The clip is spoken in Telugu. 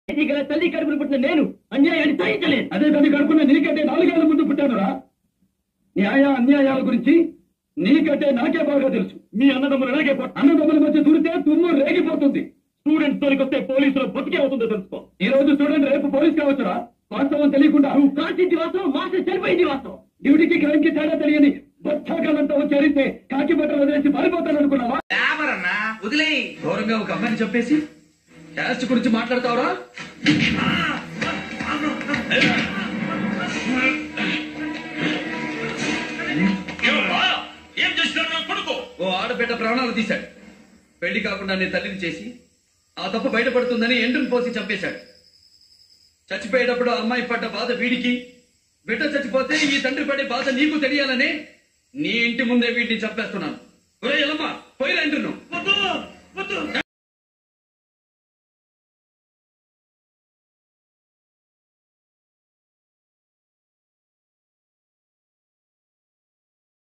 తల్లి కడుపులు పుట్టిన నేను అన్యాయాన్ని సహించలేదు. అదే తల్లి కడుపున నీకంటే 4 ఏళ్ల ముందు పుట్టానురా. న్యాయ అన్యాయాల గురించి నీకంటే నాకే బాగా తెలుసు. మీ అన్నదమ్ములు అలాగే అన్నదమ్ముల మధ్య దూరితే తుమ్ము రేగిపోతుంది. స్టూడెంట్స్ తోలికొస్తే పోలీసులు బతికే అవుతుందో తెలుసుకో. ఈ రోజు స్టూడెంట్ రేపు పోలీస్ కావచ్చురా. వాస్తవం తెలియకుండా నువ్వు కాల్చింది వాస్తవం, మాస్టర్ చనిపోయింది వాస్తవం. డ్యూటీకి క్రైమ్ కి తేడా తెలియని బొచ్చాకాలంతా వచ్చేరిస్తే కాకి బట్టలు వదిలేసి పారిపోతాను అనుకున్నావా? లేబరన్నా వదిలే. ఘోరంగా ఒక అమ్మాయిని చెప్పేసి క్యాస్ట్ గురించి మాట్లాడతావురా? ఏం చేసినాడు కొడుకు? ఓ ఆడబిడ్డ ప్రాణాలు తీశాడు. పెళ్లి కాకుండా నేను తల్లిని చేసి ఆ తప్పు బయటపడుతుందని ఎండును పోసి చంపేశాడు. చచ్చిపోయేటప్పుడు ఆ అమ్మాయి పడ్డ బాధ వీడికి, బిడ్డ చచ్చిపోతే ఈ తండ్రి పడే బాధ నీకు తెలియాలని నీ ఇంటి ముందే వీడిని చంపేస్తున్నాను. ఒరే ఎల్లమ్మ, పోయిరా ఎండును. వద్దు వద్దు.